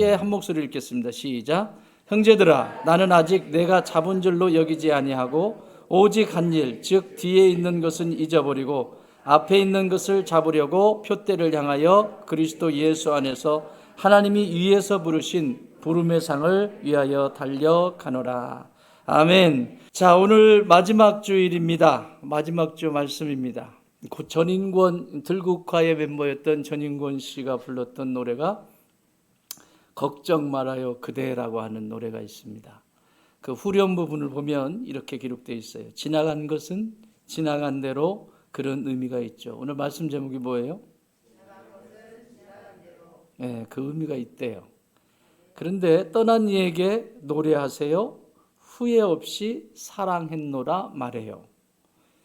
함께 한 목소리 읽겠습니다. 시작. 형제들아, 나는 아직 내가 잡은 줄로 여기지 아니하고 오직 한 일, 즉 뒤에 있는 것은 잊어버리고 앞에 있는 것을 잡으려고 표대를 향하여 그리스도 예수 안에서 하나님이 위에서 부르신 부름의 상을 위하여 달려가노라. 아멘. 자, 오늘 마지막 주일입니다. 마지막 주 말씀입니다. 전인권 들국화의 멤버였던 전인권 씨가 불렀던 노래가 걱정 말아요 그대라고 하는 노래가 있습니다. 그 후렴 부분을 보면 이렇게 기록되어 있어요. 지나간 것은 지나간 대로, 그런 의미가 있죠. 오늘 말씀 제목이 뭐예요? 네, 그 의미가 있대요. 그런데 떠난 이에게 노래하세요. 후회 없이 사랑했노라 말해요.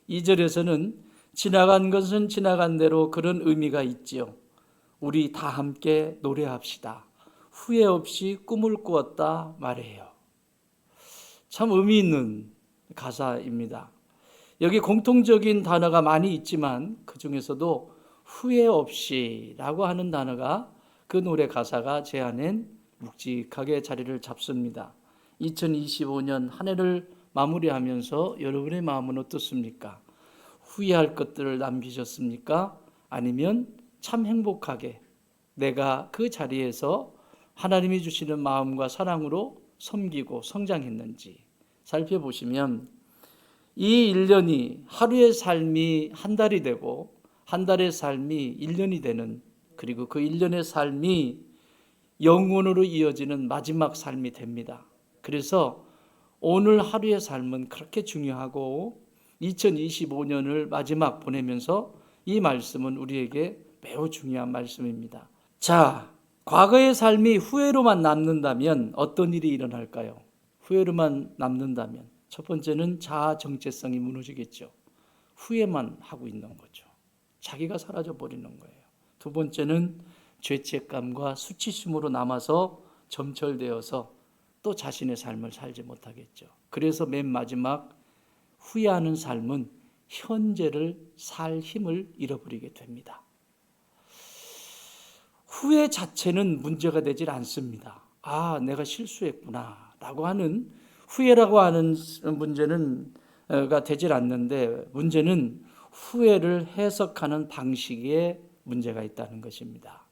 2절에서는 지나간 것은 지나간 대로, 그런 의미가 있지요. 우리 다 함께 노래합시다. 후회 없이 꿈을 꾸었다 말해요. 참 의미 있는 가사입니다. 여기 공통적인 단어가 많이 있지만 그 중에서도 후회 없이라고 하는 단어가 그 노래 가사가 제 안엔 묵직하게 자리를 잡습니다. 2025년 한 해를 마무리하면서 여러분의 마음은 어떻습니까? 후회할 것들을 남기셨습니까? 아니면 참 행복하게 내가 그 자리에서 하나님이 주시는 마음과 사랑으로 섬기고 성장했는지 살펴보시면 이 1년이, 하루의 삶이 한 달이 되고 한 달의 삶이 1년이 되는, 그리고 그 1년의 삶이 영원으로 이어지는 마지막 삶이 됩니다. 그래서 오늘 하루의 삶은 그렇게 중요하고 2025년을 마지막 보내면서 이 말씀은 우리에게 매우 중요한 말씀입니다. 자, 과거의 삶이 후회로만 남는다면 어떤 일이 일어날까요? 후회로만 남는다면 첫 번째는 자아 정체성이 무너지겠죠. 후회만 하고 있는 거죠. 자기가 사라져 버리는 거예요. 두 번째는 죄책감과 수치심으로 남아서 점철되어서 또 자신의 삶을 살지 못하겠죠. 그래서 맨 마지막 후회하는 삶은 현재를 살 힘을 잃어버리게 됩니다. 후회 자체는 문제가 되질 않습니다. 아, 내가 실수했구나 라고 하는, 후회라고 하는 문제는 가 되질 않는데, 문제는 후회를 해석하는 방식에 문제가 있다는 것입니다.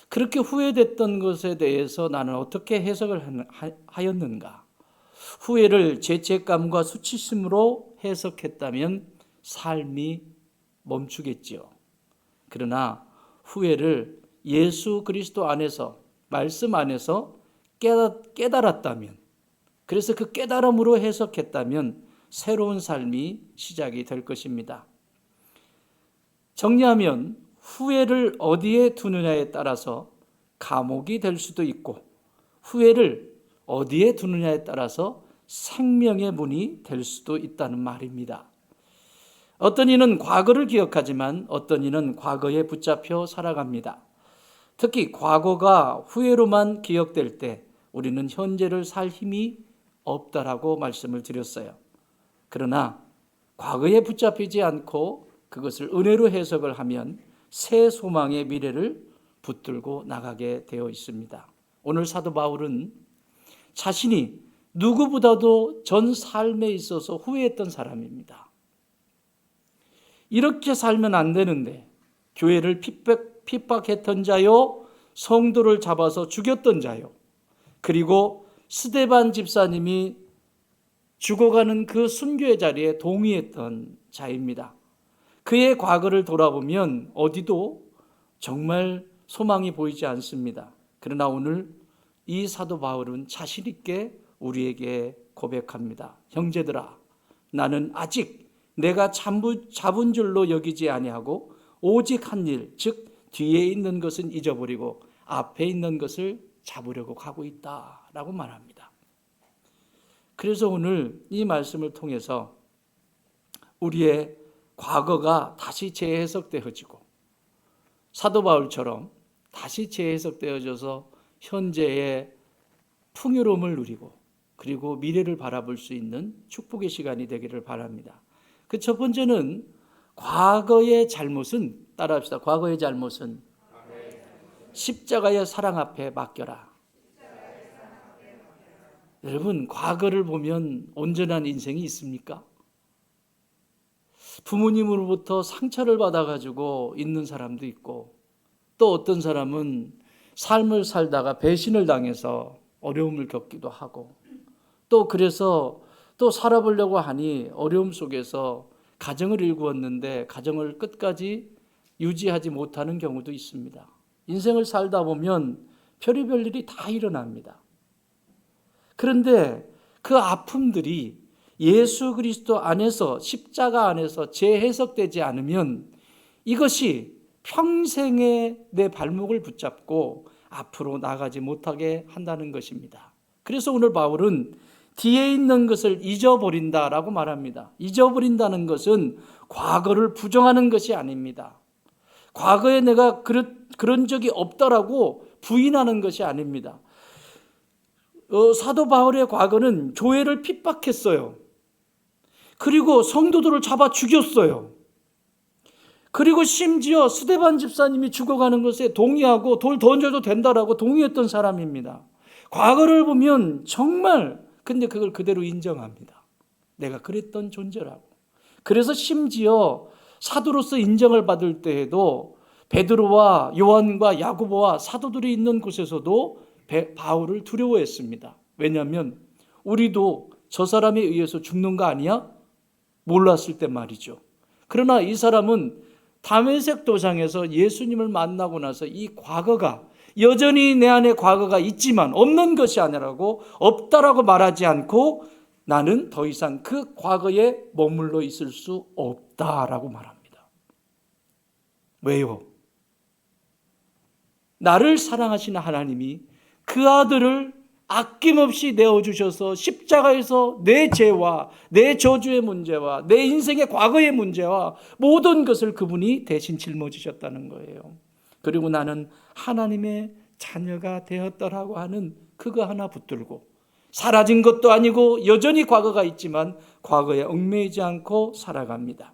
그렇게 후회됐던 것에 대해서 나는 어떻게 해석을 하였는가? 후회를 죄책감과 수치심으로 해석했다면 삶이 멈추겠지요. 그러나 후회를 예수 그리스도 안에서, 말씀 안에서 깨달았다면, 그래서 그 깨달음으로 해석했다면 새로운 삶이 시작이 될 것입니다. 정리하면 후회를 어디에 두느냐에 따라서 감옥이 될 수도 있고, 후회를 어디에 두느냐에 따라서 생명의 문이 될 수도 있다는 말입니다. 어떤 이는 과거를 기억하지만 어떤 이는 과거에 붙잡혀 살아갑니다. 특히 과거가 후회로만 기억될 때 우리는 현재를 살 힘이 없다라고 말씀을 드렸어요. 그러나 과거에 붙잡히지 않고 그것을 은혜로 해석을 하면 새 소망의 미래를 붙들고 나가게 되어 있습니다. 오늘 사도 바울은 자신이 누구보다도 전 삶에 있어서 후회했던 사람입니다. 이렇게 살면 안 되는데 교회를 핍박했던 자요, 성도를 잡아서 죽였던 자요, 그리고 스데반 집사님이 죽어가는 그 순교의 자리에 동의했던 자입니다. 그의 과거를 돌아보면 어디도 정말 소망이 보이지 않습니다. 그러나 오늘 이 사도 바울은 자신 있게 우리에게 고백합니다. 형제들아, 나는 아직 내가 잡은 줄로 여기지 아니하고 오직 한 일, 즉 뒤에 있는 것은 잊어버리고 앞에 있는 것을 잡으려고 가고 있다라고 말합니다. 그래서 오늘 이 말씀을 통해서 우리의 과거가 다시 재해석되어지고 사도 바울처럼 다시 재해석되어져서 현재의 풍요로움을 누리고 그리고 미래를 바라볼 수 있는 축복의 시간이 되기를 바랍니다. 그 첫 번째는 과거의 잘못은, 따라합시다. 과거의 잘못은 십자가의 사랑 앞에 맡겨라. 여러분, 과거를 보면 온전한 인생이 있습니까? 부모님으로부터 상처를 받아가지고 있는 사람도 있고, 또 어떤 사람은 삶을 살다가 배신을 당해서 어려움을 겪기도 하고, 또 그래서 또 살아보려고 하니 어려움 속에서 가정을 일구었는데 가정을 끝까지 유지하지 못하는 경우도 있습니다. 인생을 살다 보면 별의별 일이 다 일어납니다. 그런데 그 아픔들이 예수 그리스도 안에서, 십자가 안에서 재해석되지 않으면 이것이 평생에 내 발목을 붙잡고 앞으로 나가지 못하게 한다는 것입니다. 그래서 오늘 바울은 뒤에 있는 것을 잊어버린다라고 말합니다. 잊어버린다는 것은 과거를 부정하는 것이 아닙니다. 과거에 내가 그런 적이 없다라고 부인하는 것이 아닙니다. 사도 바울의 과거는 교회를 핍박했어요. 그리고 성도들을 잡아 죽였어요. 그리고 심지어 스데반 집사님이 죽어가는 것에 동의하고 돌 던져도 된다라고 동의했던 사람입니다. 과거를 보면 정말, 근데 그걸 그대로 인정합니다. 내가 그랬던 존재라고. 그래서 심지어 사도로서 인정을 받을 때에도 베드로와 요한과 야고보와 사도들이 있는 곳에서도 바울을 두려워했습니다. 왜냐하면 우리도 저 사람에 의해서 죽는 거 아니야? 몰랐을 때 말이죠. 그러나 이 사람은 다메섹 도상에서 예수님을 만나고 나서 이 과거가, 여전히 내 안에 과거가 있지만 없는 것이 아니라고, 없다라고 말하지 않고 나는 더 이상 그 과거에 머물러 있을 수 없다라고 말합니다. 왜요? 나를 사랑하시는 하나님이 그 아들을 아낌없이 내어주셔서 십자가에서 내 죄와 내 저주의 문제와 내 인생의 과거의 문제와 모든 것을 그분이 대신 짊어지셨다는 거예요. 그리고 나는 하나님의 자녀가 되었더라고 하는 그거 하나 붙들고, 사라진 것도 아니고 여전히 과거가 있지만 과거에 얽매이지 않고 살아갑니다.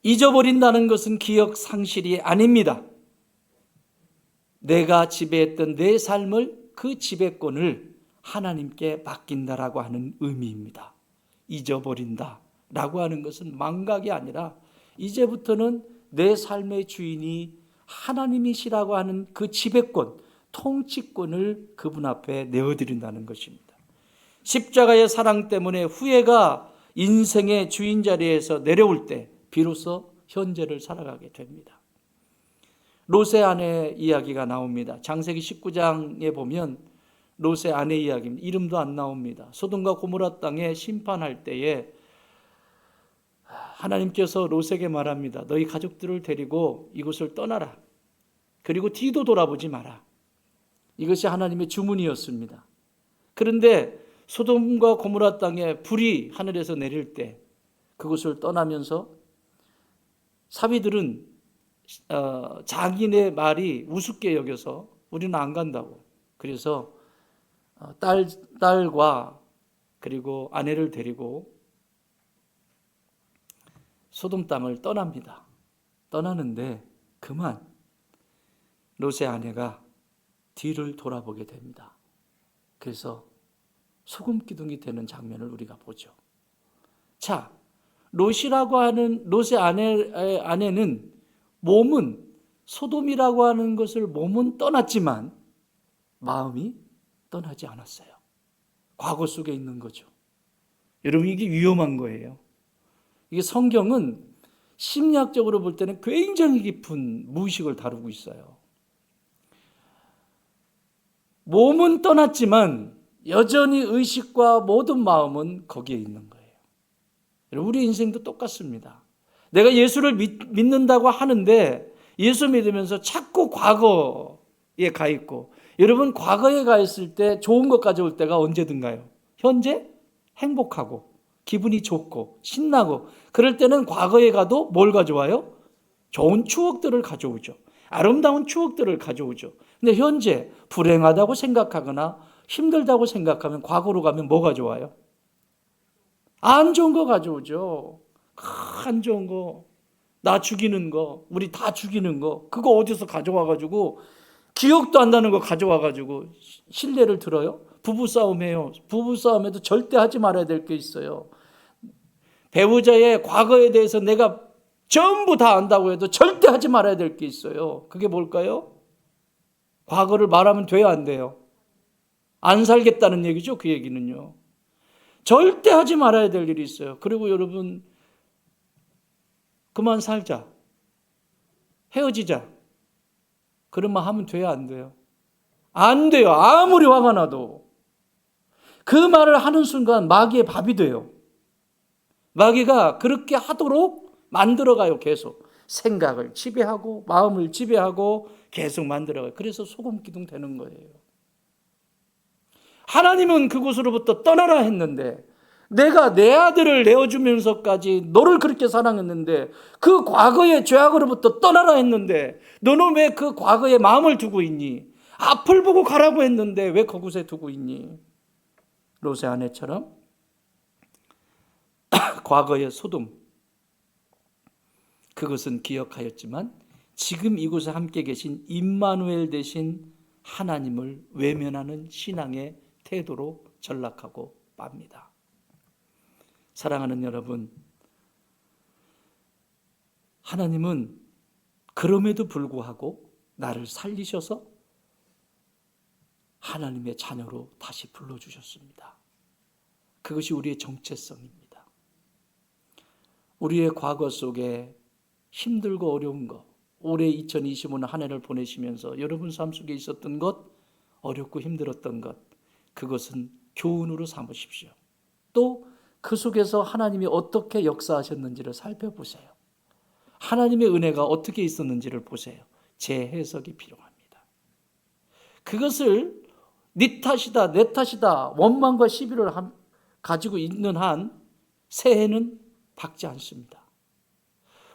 잊어버린다는 것은 기억 상실이 아닙니다. 내가 지배했던 내 삶을, 그 지배권을 하나님께 맡긴다라고 하는 의미입니다. 잊어버린다라고 하는 것은 망각이 아니라 이제부터는 내 삶의 주인이 하나님이시라고 하는 그 지배권, 통치권을 그분 앞에 내어드린다는 것입니다. 십자가의 사랑 때문에 후회가 인생의 주인 자리에서 내려올 때 비로소 현재를 살아가게 됩니다. 롯의 아내 이야기가 나옵니다. 창세기 19장에 보면 롯의 아내 이야기입니다. 이름도 안 나옵니다. 소돔과 고모라 땅에 심판할 때에 하나님께서 롯에게 말합니다. 너희 가족들을 데리고 이곳을 떠나라. 그리고 뒤도 돌아보지 마라. 이것이 하나님의 주문이었습니다. 그런데 소돔과 고모라 땅에 불이 하늘에서 내릴 때 그곳을 떠나면서 사위들은 자기네 말이 우습게 여겨서 우리는 안 간다고. 그래서 딸과 그리고 아내를 데리고 소돔 땅을 떠납니다. 떠나는데 그만 롯의 아내가 뒤를 돌아보게 됩니다. 그래서 소금 기둥이 되는 장면을 우리가 보죠. 자, 롯이라고 하는 롯의 아내는 몸은, 소돔이라고 하는 것을 몸은 떠났지만 마음이 떠나지 않았어요. 과거 속에 있는 거죠. 여러분, 이게 위험한 거예요. 이게 성경은 심리학적으로 볼 때는 굉장히 깊은 무의식을 다루고 있어요. 몸은 떠났지만 여전히 의식과 모든 마음은 거기에 있는 거예요. 우리 인생도 똑같습니다. 내가 예수를 믿는다고 하는데 예수 믿으면서 자꾸 과거에 가 있고, 여러분 과거에 가 있을 때 좋은 것 가져올 때가 언제든가요? 현재 행복하고 기분이 좋고 신나고 그럴 때는 과거에 가도 뭘 가져와요? 좋은 추억들을 가져오죠. 아름다운 추억들을 가져오죠. 근데 현재 불행하다고 생각하거나 힘들다고 생각하면 과거로 가면 뭐 가져와요? 안 좋은 거 가져오죠. 안 좋은 거. 나 죽이는 거, 우리 다 죽이는 거, 그거 어디서 가져와가지고 기억도 안 나는 거 가져와가지고 신뢰를 들어요? 부부싸움해요. 부부싸움에도 절대 하지 말아야 될 게 있어요. 배우자의 과거에 대해서 내가 전부 다 안다고 해도 절대 하지 말아야 될 게 있어요. 그게 뭘까요? 과거를 말하면 돼요, 안 돼요? 안 살겠다는 얘기죠, 그 얘기는요. 절대 하지 말아야 될 일이 있어요. 그리고 여러분, 그만 살자. 헤어지자. 그런 말 하면 돼요, 안 돼요? 안 돼요. 아무리 화가 나도. 그 말을 하는 순간 마귀의 밥이 돼요. 마귀가 그렇게 하도록 만들어가요, 계속. 생각을 지배하고 마음을 지배하고 계속 만들어가요. 그래서 소금기둥 되는 거예요. 하나님은 그곳으로부터 떠나라 했는데, 내가 내 아들을 내어주면서까지 너를 그렇게 사랑했는데, 그 과거의 죄악으로부터 떠나라 했는데 너는 왜 그 과거에 마음을 두고 있니? 앞을 보고 가라고 했는데 왜 그곳에 두고 있니? 롯의 아내처럼 과거의 소돔, 그것은 기억하였지만 지금 이곳에 함께 계신 임마누엘 되신 하나님을 외면하는 신앙의 태도로 전락하고 맙니다. 사랑하는 여러분, 하나님은 그럼에도 불구하고 나를 살리셔서 하나님의 자녀로 다시 불러주셨습니다. 그것이 우리의 정체성입니다. 우리의 과거 속에 힘들고 어려운 것, 올해 2025년 한 해를 보내시면서 여러분 삶 속에 있었던 것, 어렵고 힘들었던 것, 그것은 교훈으로 삼으십시오. 또 그 속에서 하나님이 어떻게 역사하셨는지를 살펴보세요. 하나님의 은혜가 어떻게 있었는지를 보세요. 재해석이 필요합니다. 그것을 네 탓이다, 내 탓이다, 원망과 시비를 가지고 있는 한 새해는 밝지 않습니다.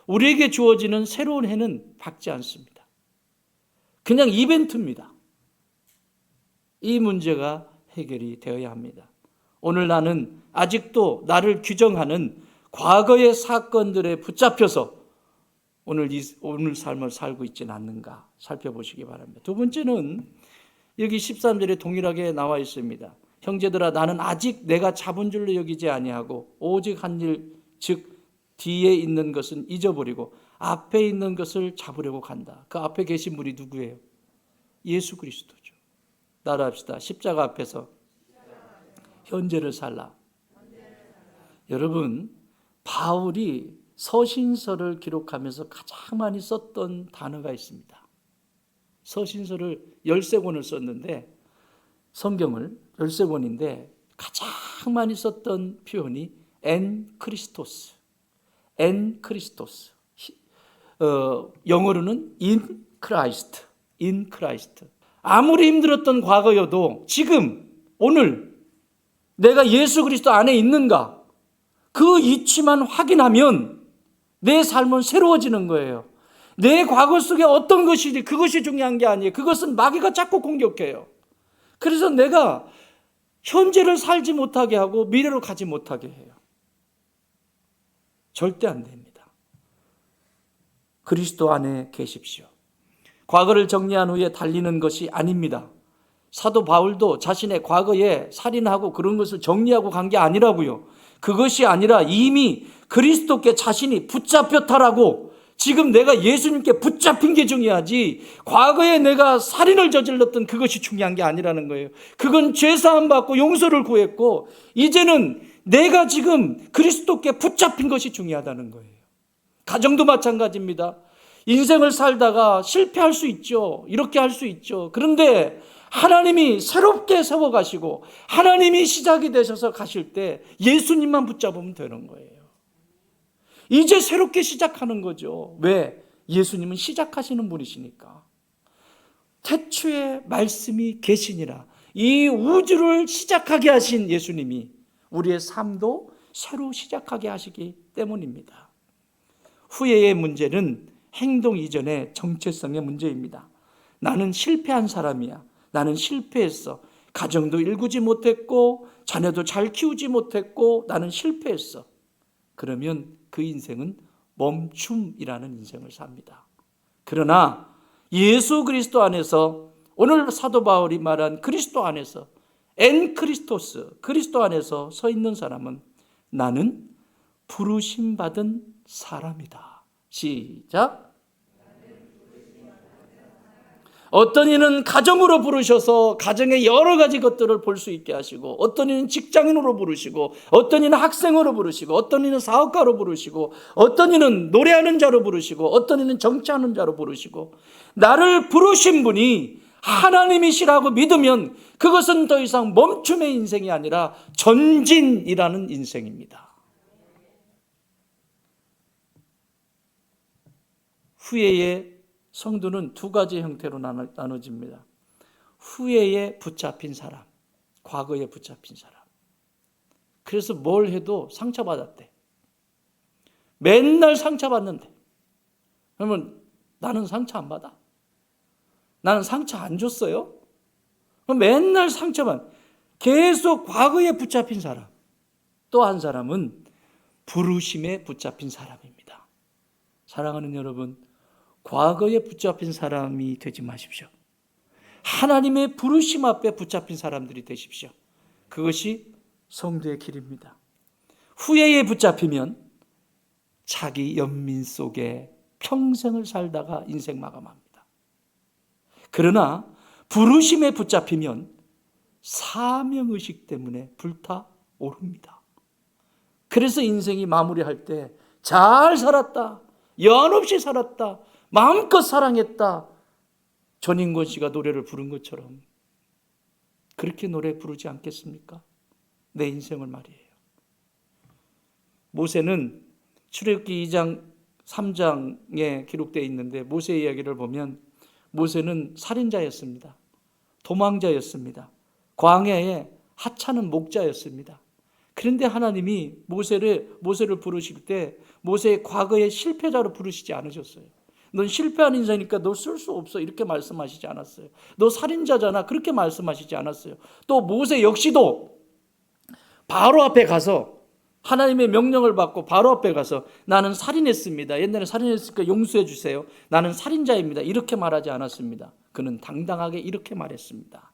우리에게 주어지는 새로운 해는 밝지 않습니다. 그냥 이벤트입니다. 이 문제가 해결이 되어야 합니다. 오늘 나는 아직도 나를 규정하는 과거의 사건들에 붙잡혀서 오늘 삶을 살고 있지는 않는가 살펴보시기 바랍니다. 두 번째는 여기 13절에 동일하게 나와 있습니다. 형제들아, 나는 아직 내가 잡은 줄로 여기지 아니하고 오직 한 일, 즉 뒤에 있는 것은 잊어버리고 앞에 있는 것을 잡으려고 간다. 그 앞에 계신 분이 누구예요? 예수 그리스도죠. 따라합시다. 십자가 앞에서 현재를 살라. 여러분, 바울이 서신서를 기록하면서 가장 많이 썼던 단어가 있습니다. 서신서를 13권을 썼는데, 성경을 13권인데 가장 많이 썼던 표현이 엔 크리스토스. 엔 크리스토스. 영어로는 in Christ. in Christ. 아무리 힘들었던 과거여도 지금 오늘 내가 예수 그리스도 안에 있는가? 그 이치만 확인하면 내 삶은 새로워지는 거예요. 내 과거 속에 어떤 것이지 그것이 중요한 게 아니에요. 그것은 마귀가 자꾸 공격해요. 그래서 내가 현재를 살지 못하게 하고 미래로 가지 못하게 해요. 절대 안 됩니다. 그리스도 안에 계십시오. 과거를 정리한 후에 달리는 것이 아닙니다. 사도 바울도 자신의 과거에 살인하고 그런 것을 정리하고 간 게 아니라고요. 그것이 아니라 이미 그리스도께 자신이 붙잡혔다라고, 지금 내가 예수님께 붙잡힌 게 중요하지 과거에 내가 살인을 저질렀던 그것이 중요한 게 아니라는 거예요. 그건 죄사함 받고 용서를 구했고 이제는 내가 지금 그리스도께 붙잡힌 것이 중요하다는 거예요. 가정도 마찬가지입니다. 인생을 살다가 실패할 수 있죠. 이렇게 할 수 있죠. 그런데 하나님이 새롭게 세워가시고 하나님이 시작이 되셔서 가실 때 예수님만 붙잡으면 되는 거예요. 이제 새롭게 시작하는 거죠. 왜? 예수님은 시작하시는 분이시니까. 태초에 말씀이 계시니라. 이 우주를 시작하게 하신 예수님이 우리의 삶도 새로 시작하게 하시기 때문입니다. 후회의 문제는 행동 이전의 정체성의 문제입니다. 나는 실패한 사람이야. 나는 실패했어. 가정도 일구지 못했고 자녀도 잘 키우지 못했고 나는 실패했어. 그러면 그 인생은 멈춤이라는 인생을 삽니다. 그러나 예수 그리스도 안에서, 오늘 사도 바울이 말한 그리스도 안에서, 엔 크리스토스, 그리스도 안에서 서 있는 사람은 나는 부르심 받은 사람이다. 시작. 어떤 이는 가정으로 부르셔서 가정의 여러 가지 것들을 볼 수 있게 하시고, 어떤 이는 직장인으로 부르시고, 어떤 이는 학생으로 부르시고, 어떤 이는 사업가로 부르시고, 어떤 이는 노래하는 자로 부르시고, 어떤 이는 정치하는 자로 부르시고, 나를 부르신 분이 하나님이시라고 믿으면 그것은 더 이상 멈춤의 인생이 아니라 전진이라는 인생입니다. 후회의 성도는 두 가지 형태로 나눠집니다. 후회에 붙잡힌 사람, 과거에 붙잡힌 사람. 그래서 뭘 해도 상처받았대. 맨날 상처받는데. 그러면 나는 상처 안 받아? 나는 상처 안 줬어요? 그럼 맨날 상처만. 계속 과거에 붙잡힌 사람. 또 한 사람은 부르심에 붙잡힌 사람입니다. 사랑하는 여러분, 과거에 붙잡힌 사람이 되지 마십시오. 하나님의 부르심 앞에 붙잡힌 사람들이 되십시오. 그것이 성도의 길입니다. 후회에 붙잡히면 자기 연민 속에 평생을 살다가 인생 마감합니다. 그러나 부르심에 붙잡히면 사명의식 때문에 불타오릅니다. 그래서 인생이 마무리할 때 잘 살았다, 연 없이 살았다, 마음껏 사랑했다, 전인권 씨가 노래를 부른 것처럼 그렇게 노래 부르지 않겠습니까? 내 인생을 말이에요. 모세는 출애굽기 2장 3장에 기록되어 있는데, 모세 이야기를 보면 모세는 살인자였습니다. 도망자였습니다. 광야에 하찮은 목자였습니다. 그런데 하나님이 모세를 부르실 때 모세의 과거의 실패자로 부르시지 않으셨어요. 넌 실패한 인생이니까 너 쓸 수 없어, 이렇게 말씀하시지 않았어요. 너 살인자잖아, 그렇게 말씀하시지 않았어요. 또 모세 역시도 바로 앞에 가서 하나님의 명령을 받고 바로 앞에 가서 나는 살인했습니다, 옛날에 살인했으니까 용서해 주세요, 나는 살인자입니다, 이렇게 말하지 않았습니다. 그는 당당하게 이렇게 말했습니다.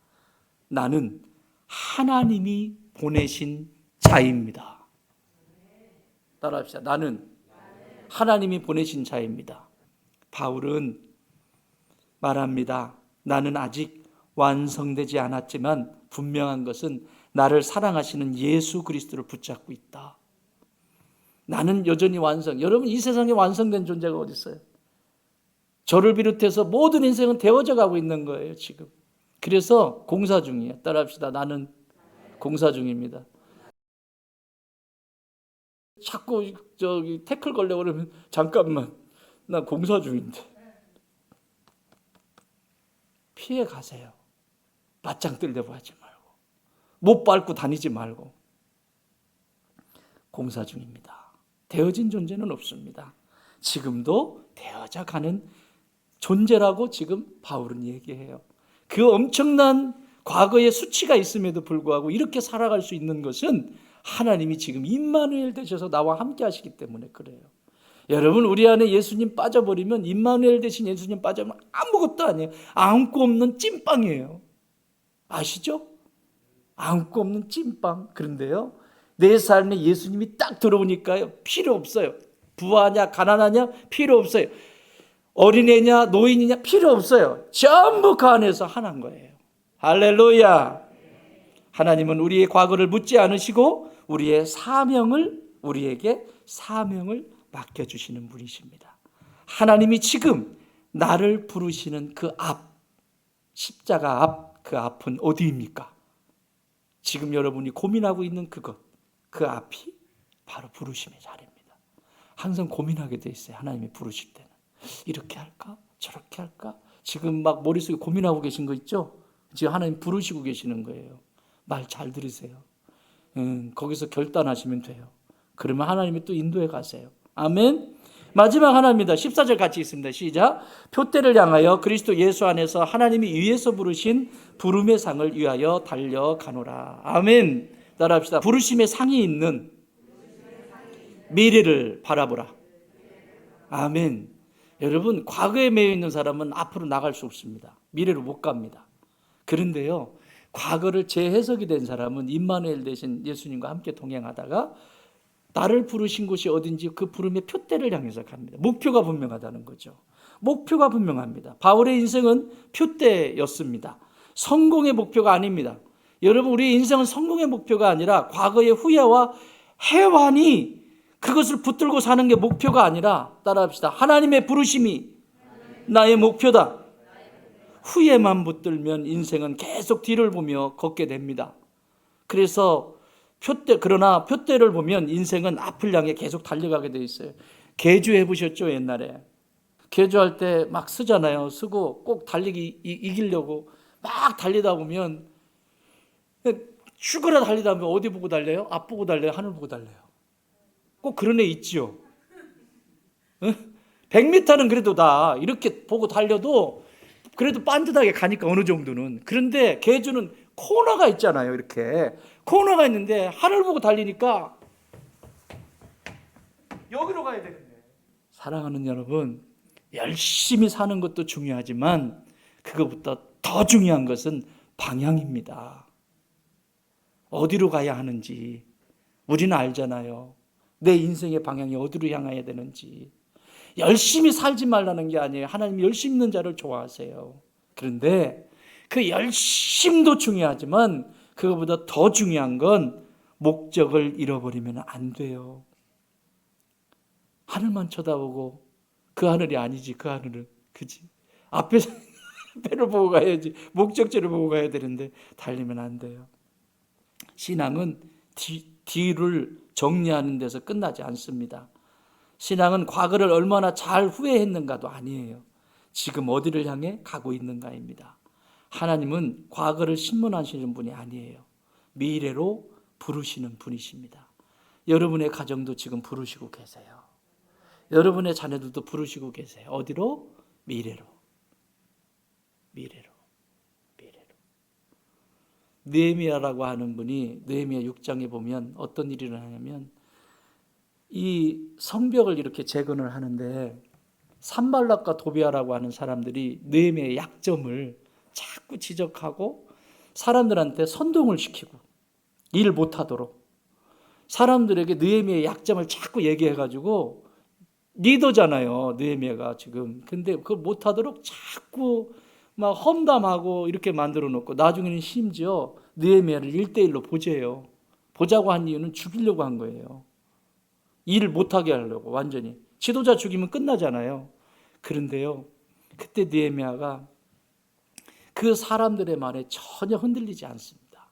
나는 하나님이 보내신 자입니다. 따라합시다. 나는 하나님이 보내신 자입니다. 바울은 말합니다. 나는 아직 완성되지 않았지만 분명한 것은 나를 사랑하시는 예수 그리스도를 붙잡고 있다. 나는 여전히 여러분, 이 세상에 완성된 존재가 어디 있어요? 저를 비롯해서 모든 인생은 되어져 가고 있는 거예요, 지금. 그래서 공사 중이에요. 따라합시다. 나는 공사 중입니다. 자꾸 태클 걸려고 그러면 잠깐만, 나 공사 중인데. 피해 가세요. 맞짱 뜨려고 하지 말고, 못 밟고 다니지 말고. 공사 중입니다. 되어진 존재는 없습니다. 지금도 되어져 가는 존재라고 지금 바울은 얘기해요. 그 엄청난 과거의 수치가 있음에도 불구하고 이렇게 살아갈 수 있는 것은 하나님이 지금 임마누엘 되셔서 나와 함께 하시기 때문에 그래요. 여러분, 우리 안에 예수님 빠져버리면, 임마누엘 되신 예수님 빠져버리면 아무것도 아니에요. 안고 없는 찐빵이에요. 아시죠? 안고 없는 찐빵. 그런데요, 내 삶에 예수님이 딱 들어오니까요, 필요 없어요. 부하냐 가난하냐 필요 없어요. 어린애냐 노인이냐 필요 없어요. 전부 그 안에서 하나인 거예요. 할렐루야. 하나님은 우리의 과거를 묻지 않으시고 우리에게 사명을 맡겨주시는 분이십니다. 하나님이 지금 나를 부르시는 그 앞, 십자가 앞, 그 앞은 어디입니까? 지금 여러분이 고민하고 있는 그것, 그 앞이 바로 부르심의 자리입니다. 항상 고민하게 돼 있어요. 하나님이 부르실 때는 이렇게 할까? 저렇게 할까? 지금 막 머릿속에 고민하고 계신 거 있죠? 지금 하나님 부르시고 계시는 거예요. 말 잘 들으세요. 거기서 결단하시면 돼요. 그러면 하나님이 또 인도해 가세요. 아멘. 마지막 하나입니다. 14절 같이 있습니다. 시작. 표대를 향하여 그리스도 예수 안에서 하나님이 위에서 부르신 부름의 상을 위하여 달려가노라. 아멘. 따라합시다. 부르심의 상이 있는 미래를 바라보라. 아멘. 여러분, 과거에 매여 있는 사람은 앞으로 나갈 수 없습니다. 미래로 못 갑니다. 그런데요, 과거를 재해석이 된 사람은 임마누엘 대신 예수님과 함께 동행하다가 나를 부르신 곳이 어딘지 그 부름의 표대를 향해서 갑니다. 목표가 분명하다는 거죠. 목표가 분명합니다. 바울의 인생은 표대였습니다. 성공의 목표가 아닙니다. 여러분, 우리의 인생은 성공의 목표가 아니라 과거의 후회와 해완이 그것을 붙들고 사는 게 목표가 아니라, 따라합시다. 하나님의 부르심이 나의 목표다. 후회만 붙들면 인생은 계속 뒤를 보며 걷게 됩니다. 그래서 그러나 표대를 보면 인생은 앞을 향해 계속 달려가게 돼 있어요. 계주해 보셨죠? 옛날에 계주할 때 막 쓰잖아요. 쓰고 꼭 달리기 이기려고 막 달리다 보면, 죽어라 달리다 보면 어디 보고 달려요? 앞 보고 달려요? 하늘 보고 달려요? 꼭 그런 애 있지요. 100m는 그래도 다 이렇게 보고 달려도 그래도 반듯하게 가니까 어느 정도는. 그런데 계주는 코너가 있잖아요. 이렇게 코너가 있는데 하늘 보고 달리니까 여기로 가야 되는데. 사랑하는 여러분, 열심히 사는 것도 중요하지만 그것보다 더 중요한 것은 방향입니다. 어디로 가야 하는지 우리는 알잖아요. 내 인생의 방향이 어디로 향해야 되는지. 열심히 살지 말라는 게 아니에요. 하나님이 열심 있는 자를 좋아하세요. 그런데 그 열심도 중요하지만 그것보다 더 중요한 건 목적을 잃어버리면 안 돼요. 하늘만 쳐다보고 그 하늘이 아니지, 그 하늘은. 그지? 앞에서 배를 보고 가야지, 목적지를 보고 가야 되는데 달리면 안 돼요. 신앙은 뒤를 정리하는 데서 끝나지 않습니다. 신앙은 과거를 얼마나 잘 후회했는가도 아니에요. 지금 어디를 향해 가고 있는가입니다. 하나님은 과거를 신문하시는 분이 아니에요. 미래로 부르시는 분이십니다. 여러분의 가정도 지금 부르시고 계세요. 여러분의 자녀들도 부르시고 계세요. 어디로? 미래로. 미래로. 미래로. 느헤미야라고 하는 분이 느헤미야 6장에 보면 어떤 일이 일어나냐면, 이 성벽을 이렇게 재건을 하는데 산발락과 도비아라고 하는 사람들이 느헤미야의 약점을 자꾸 지적하고 사람들한테 선동을 시키고 일 못하도록 사람들에게 느헤미야의 약점을 자꾸 얘기해가지고, 리더잖아요 느헤미야가 지금. 근데 그걸 못하도록 자꾸 막 험담하고 이렇게 만들어 놓고 나중에는 심지어 느헤미야를 1대1로 보재해요. 보자고 한 이유는 죽이려고 한 거예요. 일을 못하게 하려고. 완전히 지도자 죽이면 끝나잖아요. 그런데요, 그때 느헤미야가 그 사람들의 말에 전혀 흔들리지 않습니다.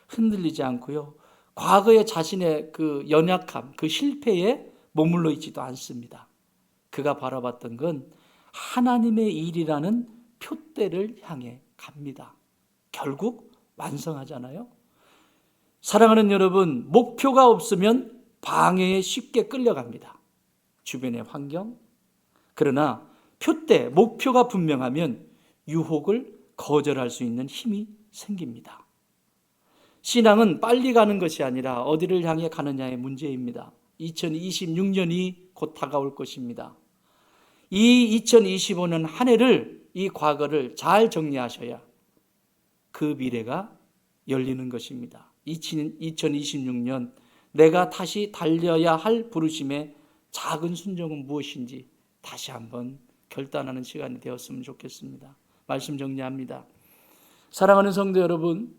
흔들리지 않고요, 과거의 자신의 그 연약함, 그 실패에 머물러 있지도 않습니다. 그가 바라봤던 건 하나님의 일이라는 표대를 향해 갑니다. 결국 완성하잖아요. 사랑하는 여러분, 목표가 없으면 방해에 쉽게 끌려갑니다. 주변의 환경. 그러나 표대, 목표가 분명하면 유혹을 거절할 수 있는 힘이 생깁니다. 신앙은 빨리 가는 것이 아니라 어디를 향해 가느냐의 문제입니다. 2026년이 곧 다가올 것입니다. 이 2025년 한 해를, 이 과거를 잘 정리하셔야 그 미래가 열리는 것입니다. 2026년 내가 다시 달려야 할 부르심의 작은 순종은 무엇인지 다시 한번 결단하는 시간이 되었으면 좋겠습니다. 말씀 정리합니다. 사랑하는 성도 여러분,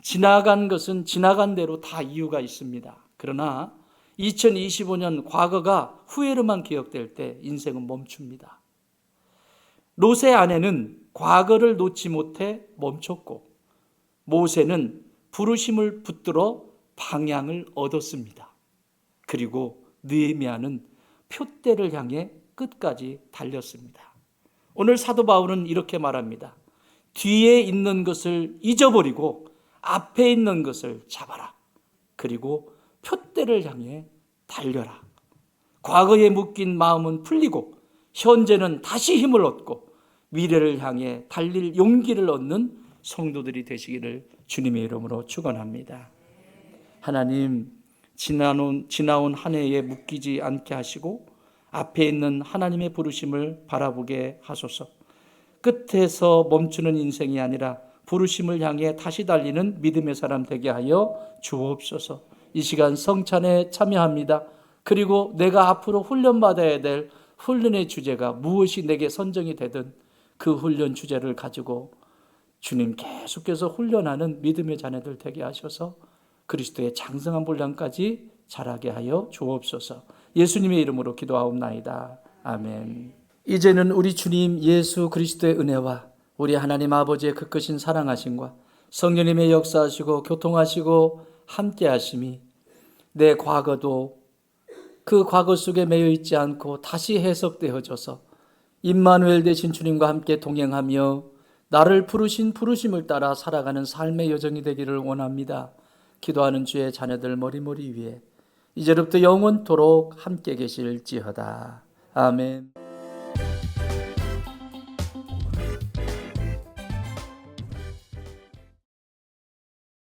지나간 것은 지나간 대로 다 이유가 있습니다. 그러나 2025년 과거가 후회로만 기억될 때 인생은 멈춥니다. 롯의 아내는 과거를 놓지 못해 멈췄고, 모세는 부르심을 붙들어 방향을 얻었습니다. 그리고 느헤미야는 표대를 향해 끝까지 달렸습니다. 오늘 사도 바울은 이렇게 말합니다. 뒤에 있는 것을 잊어버리고 앞에 있는 것을 잡아라. 그리고 표대를 향해 달려라. 과거에 묶인 마음은 풀리고 현재는 다시 힘을 얻고 미래를 향해 달릴 용기를 얻는 성도들이 되시기를 주님의 이름으로 축원합니다. 하나님, 지나온 한 해에 묶이지 않게 하시고 앞에 있는 하나님의 부르심을 바라보게 하소서. 끝에서 멈추는 인생이 아니라 부르심을 향해 다시 달리는 믿음의 사람 되게 하여 주옵소서. 이 시간 성찬에 참여합니다. 그리고 내가 앞으로 훈련받아야 될 훈련의 주제가 무엇이 내게 선정이 되든 그 훈련 주제를 가지고 주님 계속해서 훈련하는 믿음의 자녀들 되게 하셔서 그리스도의 장성한 분량까지 자라게 하여 주옵소서. 예수님의 이름으로 기도하옵나이다. 아멘. 이제는 우리 주님 예수 그리스도의 은혜와 우리 하나님 아버지의 그 크신 사랑하심과 성령님의 역사하시고 교통하시고 함께하심이 내 과거도 그 과거 속에 매여 있지 않고 다시 해석되어져서 임마누엘 되신 주님과 함께 동행하며 나를 부르신 부르심을 따라 살아가는 삶의 여정이 되기를 원합니다. 기도하는 주의 자녀들 머리머리 위에 이제부터 영원토록 함께 계실지어다. 아멘.